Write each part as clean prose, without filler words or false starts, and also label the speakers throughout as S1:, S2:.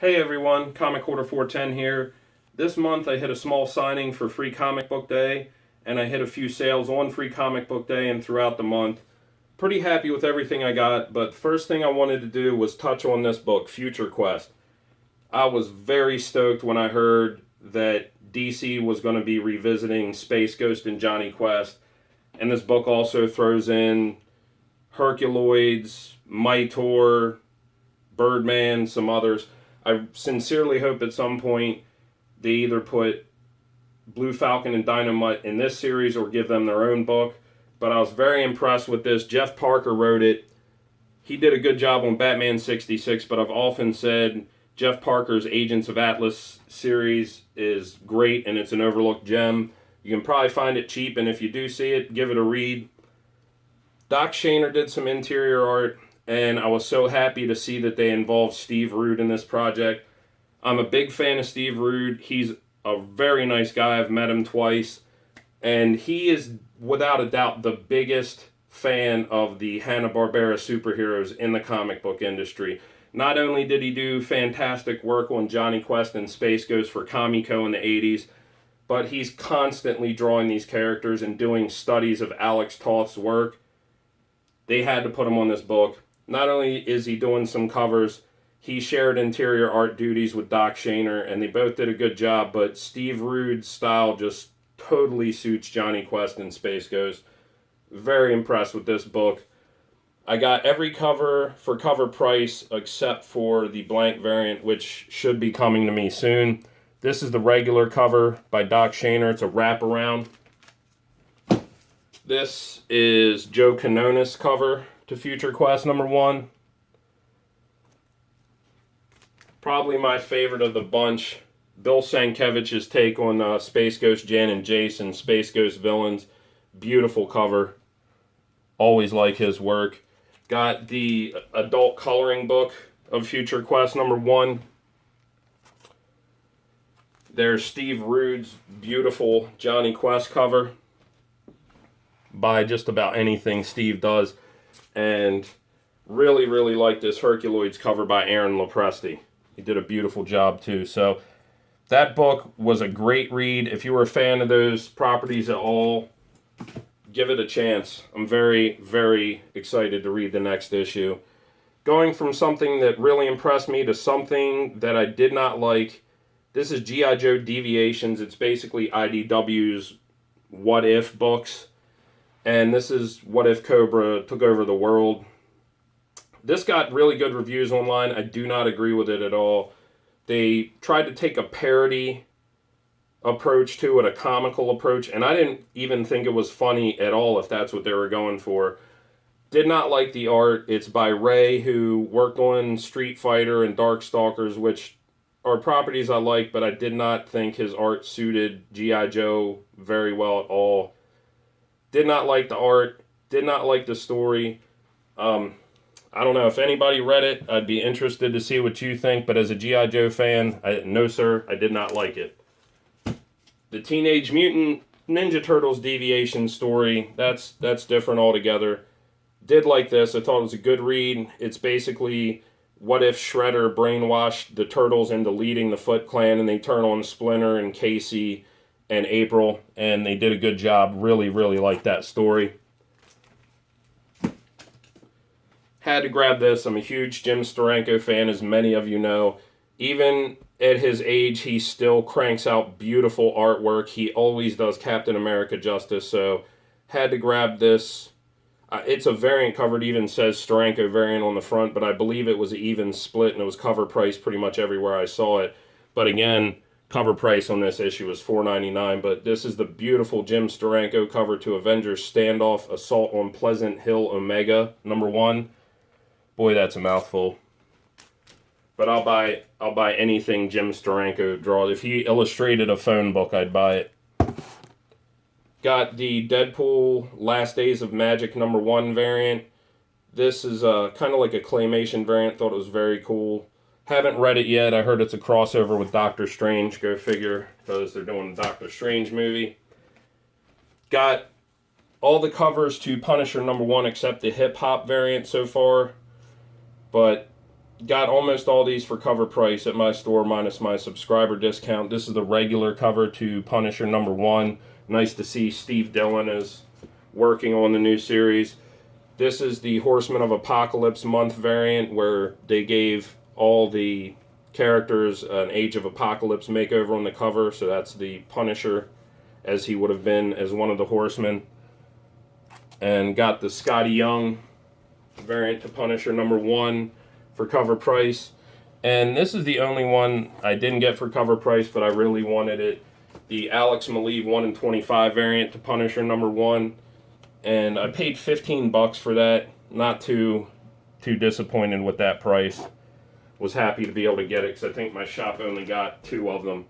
S1: Hey everyone, Comic Order 410 here. This month I hit a small signing for Free Comic Book Day, and I hit a few sales on Free Comic Book Day and throughout the month. Pretty happy with everything I got, but first thing I wanted to do was touch on this book, Future Quest. I was very stoked when I heard that DC was going to be revisiting Space Ghost and Johnny Quest, and this book also throws in Herculoids, Mitor, Birdman, some others. I sincerely hope at some point they either put Blue Falcon and Dynamite in this series or give them their own book. But I was very impressed with this. Jeff Parker wrote it. He did a good job on Batman 66, but I've often said Jeff Parker's Agents of Atlas series is great and it's an overlooked gem. You can probably find it cheap, and if you do see it, give it a read. Doc Shaner did some interior art, and I was so happy to see that they involved Steve Rude in this project. I'm a big fan of Steve Rude. He's a very nice guy. I've met him twice. And he is, without a doubt, the biggest fan of the Hanna-Barbera superheroes in the comic book industry. Not only did he do fantastic work on Johnny Quest and Space Ghost for Comico in the 80s, but he's constantly drawing these characters and doing studies of Alex Toth's work. They had to put him on this book. Not only is he doing some covers, he shared interior art duties with Doc Shaner, and they both did a good job, but Steve Rude's style just totally suits Johnny Quest and Space Ghost. Very impressed with this book. I got every cover for cover price except for the blank variant, which should be coming to me soon. This is the regular cover by Doc Shaner. It's a wraparound. This is Joe Quinones' cover to Future Quest #1. Probably my favorite of the bunch. Bill Sienkiewicz's take on Space Ghost Jan and Jason, Space Ghost villains. Beautiful cover. Always like his work. Got the adult coloring book of Future Quest #1. There's Steve Rude's beautiful Johnny Quest cover. Buy just about anything Steve does. And really, really like this Herculoids cover by Aaron Lopresti. He did a beautiful job too. So that book was a great read. If you were a fan of those properties at all, give it a chance. I'm very, very excited to read the next issue. Going from something that really impressed me to something that I did not like. This is G.I. Joe Deviations. It's basically IDW's What If books. And this is What If Cobra took over the world. This got really good reviews online. I do not agree with it at all. They tried to take a parody approach to it, a comical approach, and I didn't even think it was funny at all if that's what they were going for. Did not like the art. It's by Ray, who worked on Street Fighter and Darkstalkers, which are properties I like, but I did not think his art suited G.I. Joe very well at all. Did not like the art. Did not like the story. I don't know if anybody read it. I'd be interested to see what you think. But as a G.I. Joe fan, no sir, I did not like it. The Teenage Mutant Ninja Turtles Deviation story, that's different altogether. Did like this. I thought it was a good read. It's basically what if Shredder brainwashed the Turtles into leading the Foot Clan, and they turn on Splinter and Casey and April, and they did a good job. Really, really like that story. Had to grab this. I'm a huge Jim Steranko fan, as many of you know. Even at his age, he still cranks out beautiful artwork. He always does Captain America justice, so had to grab this. It's a variant cover. It even says Steranko variant on the front, but I believe it was an even split, and it was cover price pretty much everywhere I saw it. But again, cover price on this issue was $4.99, but this is the beautiful Jim Steranko cover to Avengers Standoff Assault on Pleasant Hill Omega #1. Boy, that's a mouthful. But I'll buy anything Jim Steranko draws. If he illustrated a phone book, I'd buy it. Got the Deadpool Last Days of Magic #1 variant. This is kind of like a claymation variant. Thought it was very cool. Haven't read it yet. I heard it's a crossover with Doctor Strange. Go figure, because they're doing a Doctor Strange movie. Got all the covers to Punisher #1 except the hip-hop variant so far. But got almost all these for cover price at my store minus my subscriber discount. This is the regular cover to Punisher #1. Nice to see Steve Dillon is working on the new series. This is the Horsemen of Apocalypse month variant where they gave all the characters an Age of Apocalypse makeover on the cover. So that's the Punisher as he would have been as one of the Horsemen. And got the Scotty Young variant to Punisher #1 for cover price. And this is the only one I didn't get for cover price, but I really wanted it. The Alex Maleev 1 in 25 variant to Punisher #1. And I paid $15 for that. Not too disappointed with that price. Was happy to be able to get it because I think my shop only got 2 of them.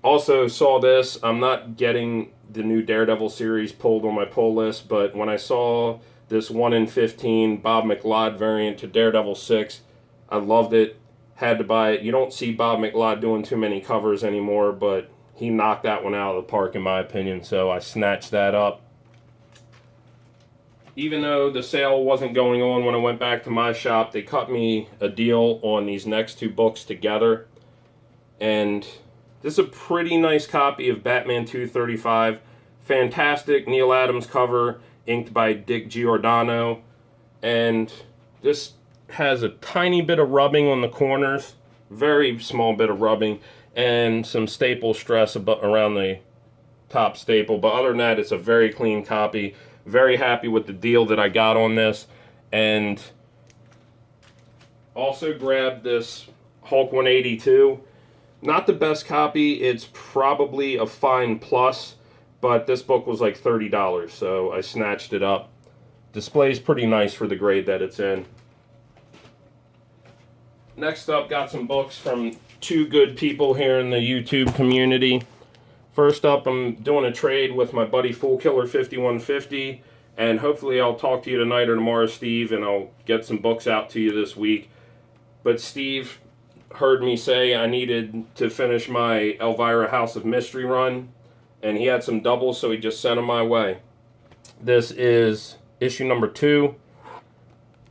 S1: Also saw this. I'm not getting the new Daredevil series pulled on my pull list, but when I saw this 1 in 15 Bob McLeod variant to Daredevil 6, I loved it. Had to buy it. You don't see Bob McLeod doing too many covers anymore, but he knocked that one out of the park in my opinion, so I snatched that up. Even though the sale wasn't going on when I went back to my shop, they cut me a deal on these next 2 books together. And this is a pretty nice copy of Batman 235. Fantastic Neil Adams cover, inked by Dick Giordano. And this has a tiny bit of rubbing on the corners. Very small bit of rubbing. And some staple stress around the top staple. But other than that, it's a very clean copy. Very happy with the deal that I got on this. And also grabbed this Hulk 182. Not the best copy. It's probably a fine plus, but this book was like $30, so I snatched it up. Display's pretty nice for the grade that it's in. Next up, got some books from 2 good people here in the YouTube community. First up, I'm doing a trade with my buddy Foolkiller5150, and hopefully I'll talk to you tonight or tomorrow, Steve, and I'll get some books out to you this week. But Steve heard me say I needed to finish my Elvira House of Mystery run, and he had some doubles, so he just sent them my way. This is issue #2.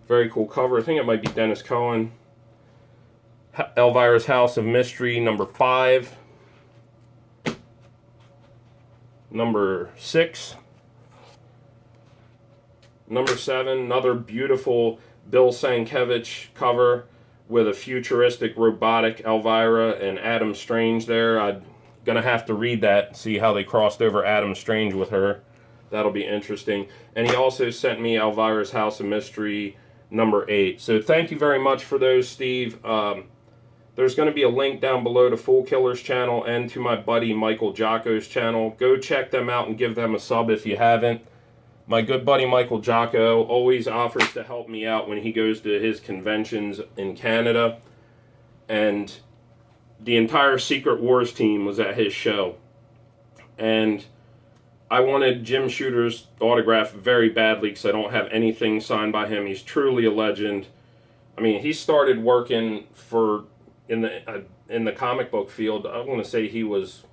S1: Very cool cover. I think it might be Dennis Cohen. Elvira's House of Mystery #5. #6. #7, another beautiful Bill Sienkiewicz cover with a futuristic robotic Elvira and Adam Strange there. I'm going to have to read that, see how they crossed over Adam Strange with her. That'll be interesting. And he also sent me Elvira's House of Mystery #8. So thank you very much for those, Steve. There's going to be a link down below to Fool Killer's channel and to my buddy Michael Jocko's channel. Go check them out and give them a sub if you haven't. My good buddy Michael Jocko always offers to help me out when he goes to his conventions in Canada. And the entire Secret Wars team was at his show. And I wanted Jim Shooter's autograph very badly because I don't have anything signed by him. He's truly a legend. I mean, he started working in the comic book field. I want to say he was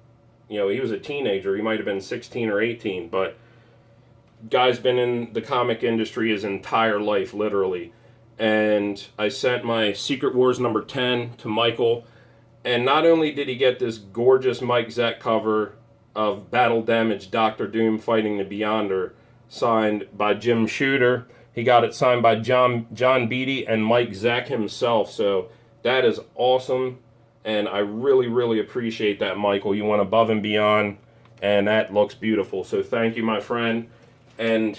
S1: a teenager. He might have been 16 or 18, but guy's been in the comic industry his entire life, literally. And I sent my Secret Wars #10 to Michael, and not only did he get this gorgeous Mike Zeck cover of Battle Damage Doctor Doom fighting the Beyonder, signed by Jim Shooter, he got it signed by John Beatty and Mike Zeck himself. So that is awesome, and I really, really appreciate that, Michael. You went above and beyond, and that looks beautiful. So thank you, my friend. And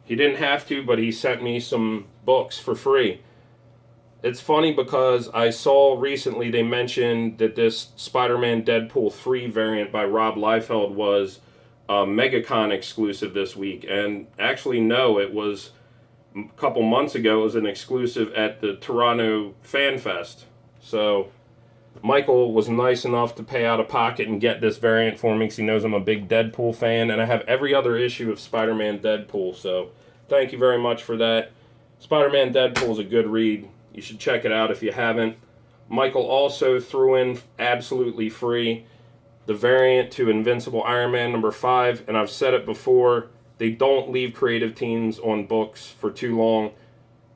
S1: he didn't have to, but he sent me some books for free. It's funny because I saw recently they mentioned that this Spider-Man Deadpool 3 variant by Rob Liefeld was a MegaCon exclusive this week. And actually, no, it was a couple months ago. It was an exclusive at the Toronto Fan Fest. So Michael was nice enough to pay out of pocket and get this variant for me because he knows I'm a big Deadpool fan, and I have every other issue of Spider-Man Deadpool, so thank you very much for that. Spider-Man Deadpool is a good read. You should check it out if you haven't. Michael also threw in absolutely free the variant to Invincible Iron Man #5, and I've said it before, they don't leave creative teams on books for too long.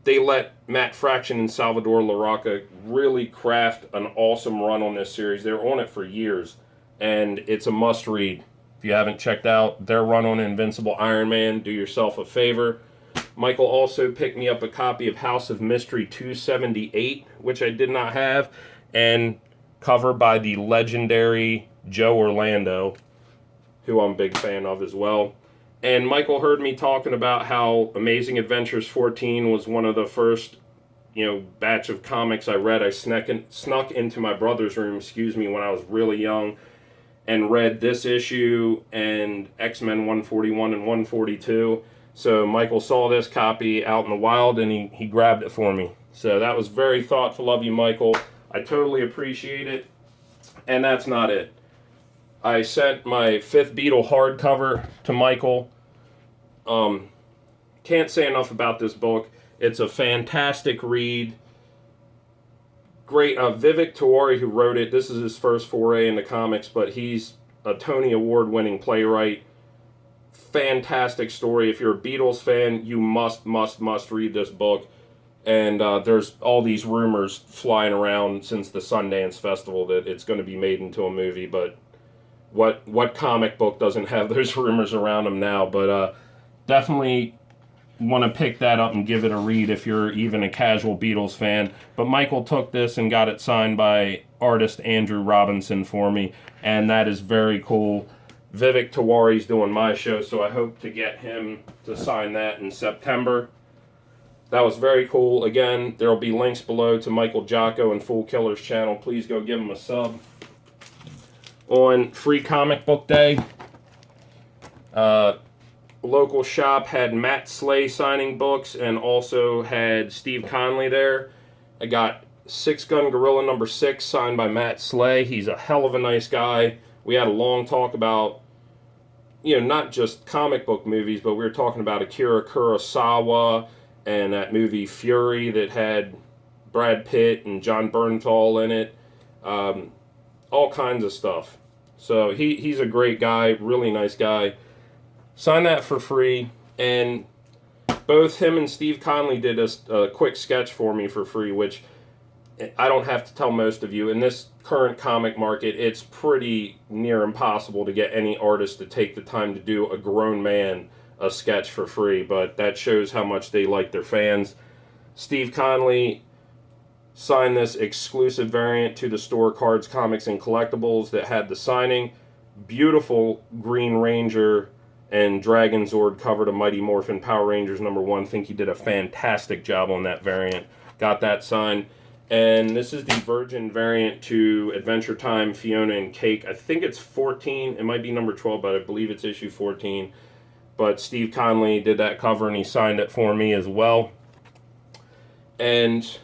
S1: they let Matt Fraction and Salvador LaRocca really craft an awesome run on this series. They're on it for years, and it's a must-read. If you haven't checked out their run on Invincible Iron Man, do yourself a favor. Michael also picked me up a copy of House of Mystery 278, which I did not have, and cover by the legendary Joe Orlando, who I'm a big fan of as well. And Michael heard me talking about how Amazing Adventures 14 was one of the first, batch of comics I read. I snuck into my brother's room, when I was really young, and read this issue and X-Men 141 and 142. So Michael saw this copy out in the wild, and he grabbed it for me. So that was very thoughtful of you, Michael. I totally appreciate it. And that's not it. I sent my 5th Beatle hardcover to Michael. Can't say enough about this book. It's a fantastic read. Great. Vivek Tiwari, who wrote it, this is his first foray into comics, but he's a Tony Award-winning playwright. Fantastic story. If you're a Beatles fan, you must read this book. And there's all these rumors flying around since the Sundance Festival that it's going to be made into a movie, but what comic book doesn't have those rumors around them now? But definitely want to pick that up and give it a read if you're even a casual Beatles fan. But Michael took this and got it signed by artist Andrew Robinson for me, and that is very cool. Vivek Tiwari's doing my show, so I hope to get him to sign that in September. That was very cool. Again, there will be links below to Michael Jocko and Foolkiller's channel. Please go give him a sub. On Free Comic Book Day, local shop had Matt Slay signing books and also had Steve Conley there. I got Six Gun Gorilla number 6 signed by Matt Slay. He's a hell of a nice guy. We had a long talk about, not just comic book movies, but we were talking about Akira Kurosawa and that movie Fury that had Brad Pitt and John Bernthal in it. All kinds of stuff. So he's a great guy, really nice guy. Signed that for free, and both him and Steve Conley did a quick sketch for me for free, which I don't have to tell most of you. In this current comic market, it's pretty near impossible to get any artist to take the time to do a grown man a sketch for free, but that shows how much they like their fans. Steve Conley signed this exclusive variant to the store, Cards, Comics, and Collectibles, that had the signing. Beautiful Green Ranger and Dragon Zord cover to Mighty Morphin Power Rangers #1. I think he did a fantastic job on that variant. Got that signed. And this is the Virgin variant to Adventure Time, Fiona and Cake. I think it's 14. It might be number 12, but I believe it's issue 14. But Steve Conley did that cover, and he signed it for me as well. And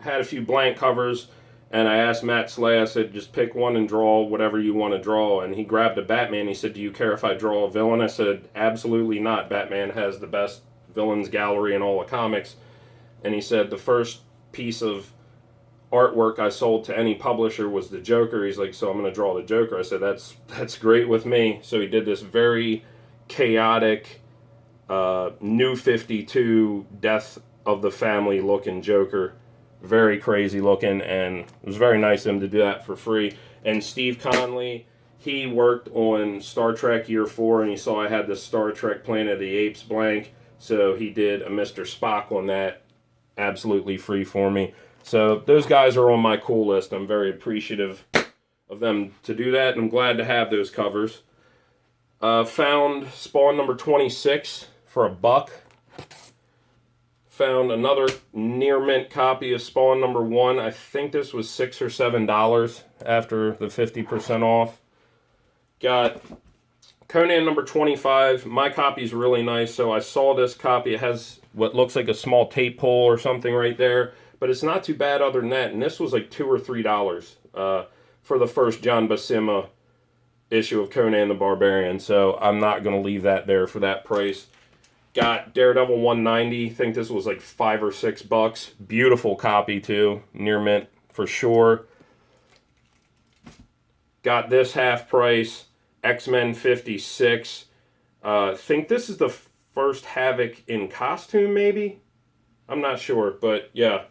S1: had a few blank covers, and I asked Matt Slay, I said, just pick one and draw whatever you want to draw. And he grabbed a Batman. He said, do you care if I draw a villain? I said, absolutely not. Batman has the best villains gallery in all of comics. And he said, the first piece of artwork I sold to any publisher was the Joker. He's like, so I'm going to draw the Joker. I said, that's great with me. So he did this very chaotic New 52 Death of the Family looking Joker. Very crazy looking, and it was very nice of him to do that for free. And Steve Conley, he worked on Star Trek Year 4, and he saw I had the Star Trek Planet of the Apes blank, so he did a Mr. Spock on that absolutely free for me. So those guys are on my cool list. I'm very appreciative of them to do that, and I'm glad to have those covers. Found Spawn number 26 for $1. Found another near mint copy of Spawn number 1. I think this was $6 or $7 after the 50% off. Got Conan number 25. My copy's really nice, so I saw this copy. It has what looks like a small tape pull or something right there, but it's not too bad other than that. And this was like $2 or $3 for the first John Buscema issue of Conan the Barbarian, so I'm not going to leave that there for that price. Got Daredevil 190. I think this was like $5 or $6. Beautiful copy too. Near mint for sure. Got this half price. X-Men 56. Think this is the first Havoc in costume, maybe? I'm not sure, but yeah,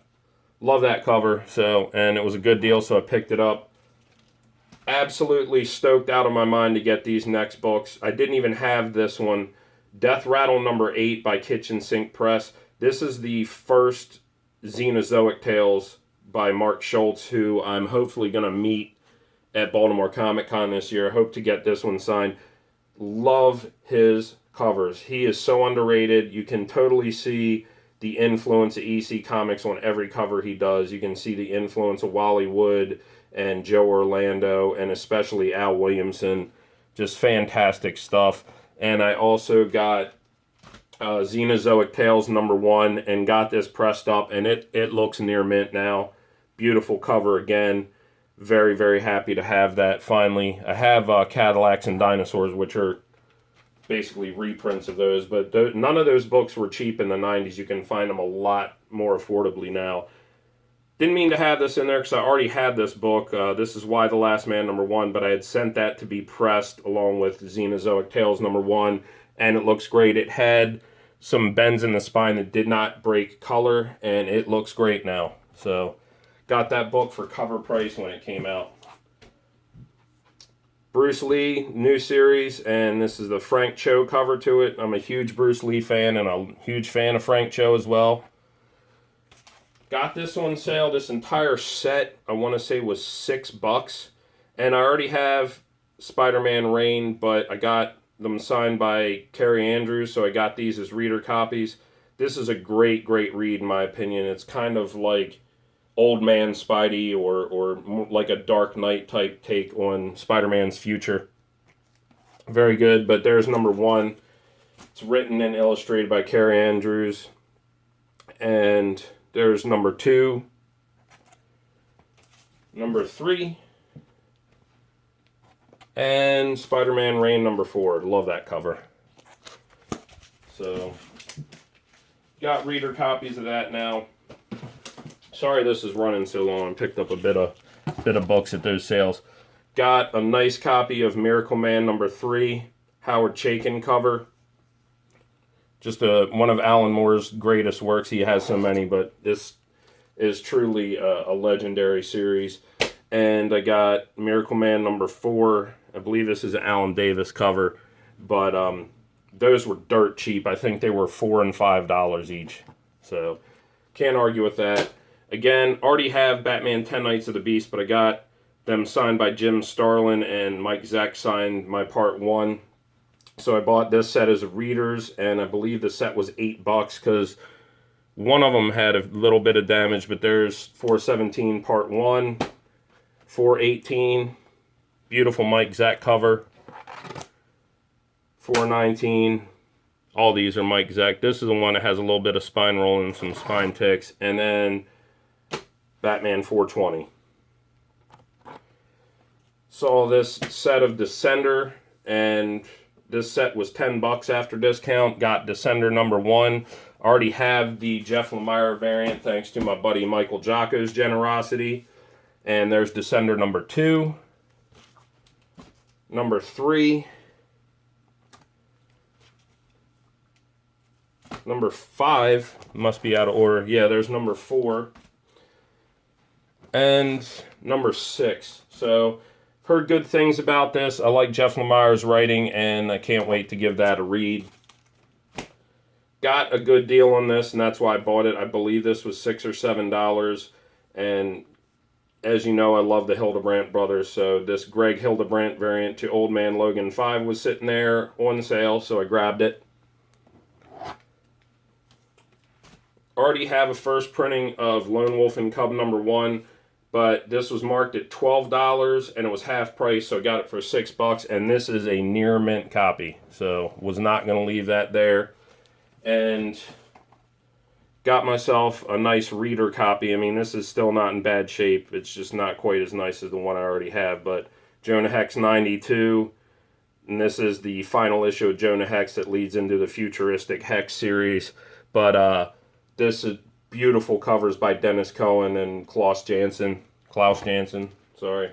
S1: love that cover. So, and it was a good deal, so I picked it up. Absolutely stoked out of my mind to get these next books. I didn't even have this one, Death Rattle number 8 by Kitchen Sink Press. This is the first Xenozoic Tales by Mark Schultz, who I'm hopefully going to meet at Baltimore Comic Con this year. I hope to get this one signed. Love his covers. He is so underrated. You can totally see the influence of EC Comics on every cover he does. You can see the influence of Wally Wood and Joe Orlando, and especially Al Williamson. Just fantastic stuff. And I also got Xenozoic Tales number 1 and got this pressed up, and it looks near mint now. Beautiful cover again. Very, very happy to have that finally. I have Cadillacs and Dinosaurs, which are basically reprints of those, but none of those books were cheap in the 90s. You can find them a lot more affordably now. Didn't mean to have this in there because I already had this book. This is Why the Last Man number 1, but I had sent that to be pressed along with Xenozoic Tales number 1, and it looks great. It had some bends in the spine that did not break color, and it looks great now. So, got that book for cover price when it came out. Bruce Lee, new series, and this is the Frank Cho cover to it. I'm a huge Bruce Lee fan, and a huge fan of Frank Cho as well. Got this on sale. This entire set, I want to say, was $6. And I already have Spider-Man Reign, but I got them signed by Carrie Andrews, so I got these as reader copies. This is a great, great read, in my opinion. It's kind of like Old Man Spidey or like a Dark Knight type take on Spider-Man's future. Very good, but there's number 1. It's written and illustrated by Carrie Andrews. And there's number 2, number 3, and Spider-Man Reign number 4. Love that cover. So, got reader copies of that now. Sorry this is running so long. I picked up a bit of books at those sales. Got a nice copy of Miracle Man number 3, Howard Chaykin cover. Just one of Alan Moore's greatest works. He has so many, but this is truly a legendary series. And I got Miracle Man number 4. I believe this is an Alan Davis cover, but those were dirt cheap. I think they were $4 and $5 each. So can't argue with that. Again, already have Batman 10 Nights of the Beast, but I got them signed by Jim Starlin, and Mike Zeck signed my part 1. So I bought this set as readers, and I believe the set was $8 because one of them had a little bit of damage, but there's 417 part 1, 418, beautiful Mike Zeck cover, 419, all these are Mike Zeck. This is the one that has a little bit of spine roll and some spine ticks, and then Batman 420. Saw this set of Descender, and this set was $10 after discount. Got Descender number 1. Already have the Jeff Lemire variant thanks to my buddy Michael Jocko's generosity. And there's Descender number 2. Number 3. Number 5 must be out of order. Yeah, there's number 4. And number 6. So, heard good things about this. I like Jeff Lemire's writing, and I can't wait to give that a read. Got a good deal on this, and that's why I bought it. I believe this was $6 or $7. And as you know, I love the Hildebrandt brothers, so this Greg Hildebrandt variant to Old Man Logan 5 was sitting there on sale, so I grabbed it. Already have a first printing of Lone Wolf and Cub number 1. But this was marked at $12 and it was half price, so I got it for $6. And this is a near mint copy, so was not going to leave that there. And got myself a nice reader copy. I mean, this is still not in bad shape. It's just not quite as nice as the one I already have. But Jonah Hex 92, and this is the final issue of Jonah Hex that leads into the futuristic Hex series. But this is beautiful covers by Dennis Cohen and Klaus Janson, sorry.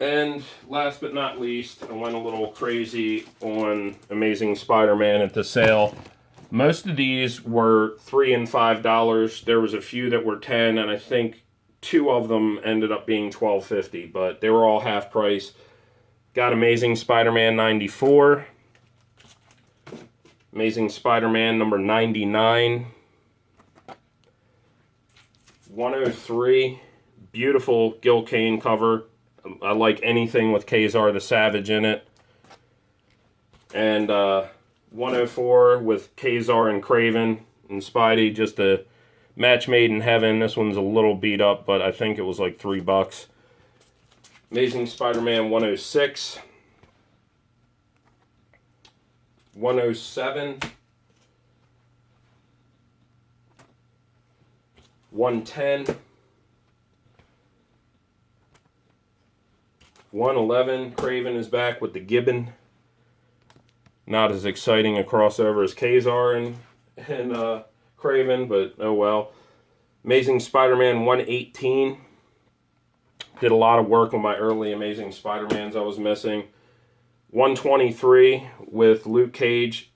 S1: And last but not least, I went a little crazy on Amazing Spider-Man at the sale. Most of these were $3 and $5. There was a few that were 10, and I think 2 of them ended up being $12.50, but they were all half price. Got Amazing Spider-Man 94, Amazing Spider-Man number 99, 103, beautiful Gil Kane cover. I like anything with Kazar the Savage in it. And 104 with Kazar and Kraven and Spidey, just a match made in heaven. This one's a little beat up, but I think it was like $3. Amazing Spider-Man 106, 107, 110, 111. Kraven is back with the Gibbon. Not as exciting a crossover as Kazar and Kraven, but oh well. Amazing Spider-Man 118. Did a lot of work on my early Amazing Spider-Mans I was missing. 123 with Luke Cage.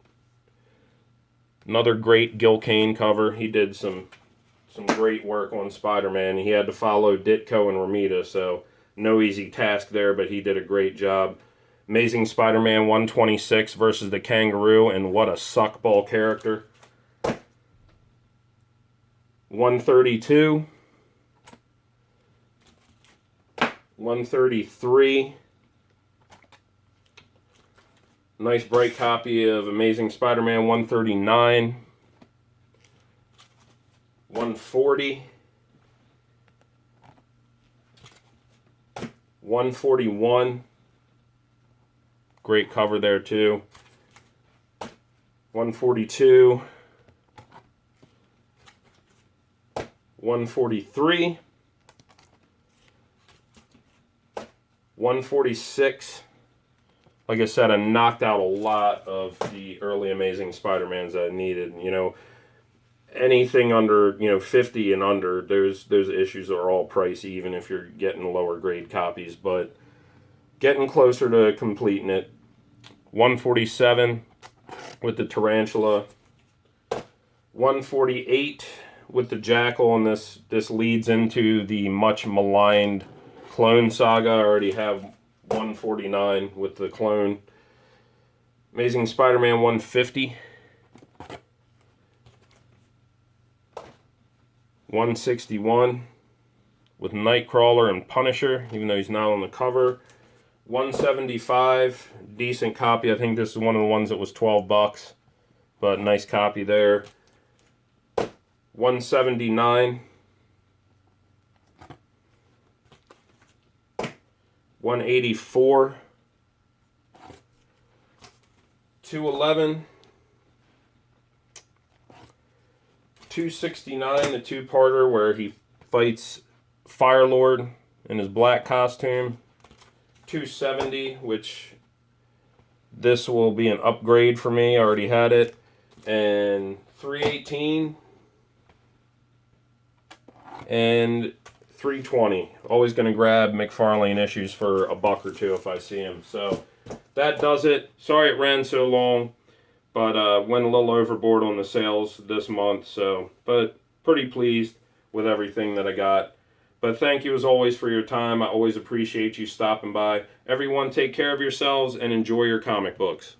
S1: Another great Gil Kane cover. He did some great work on Spider-Man. He had to follow Ditko and Romita, so no easy task there, but he did a great job. Amazing Spider-Man 126 versus the Kangaroo, and what a suckball character. 132. 133. Nice bright copy of Amazing Spider-Man 139. 140. 141. Great cover there too. 142. 143. 146. Like I said, I knocked out a lot of the early Amazing Spider-Mans that I needed. You know, anything under, 50 and under, those issues are all pricey, even if you're getting lower grade copies. But getting closer to completing it. 147 with the Tarantula. 148 with the Jackal, and this leads into the much maligned Clone Saga. I already have 149 with the Clone. Amazing Spider-Man 150. 161 with Nightcrawler and Punisher, even though he's not on the cover. 175, decent copy. I think this is one of the ones that was $12, but nice copy there. 179. 184. 211. 269, the two-parter where he fights Firelord in his black costume. 270, which this will be an upgrade for me. I already had it. And 318 and 320. Always going to grab McFarlane issues for $1 or $2 if I see him. So that does it. Sorry it ran so long, but went a little overboard on the sales this month. So, but pretty pleased with everything that I got. But thank you as always for your time. I always appreciate you stopping by. Everyone, take care of yourselves and enjoy your comic books.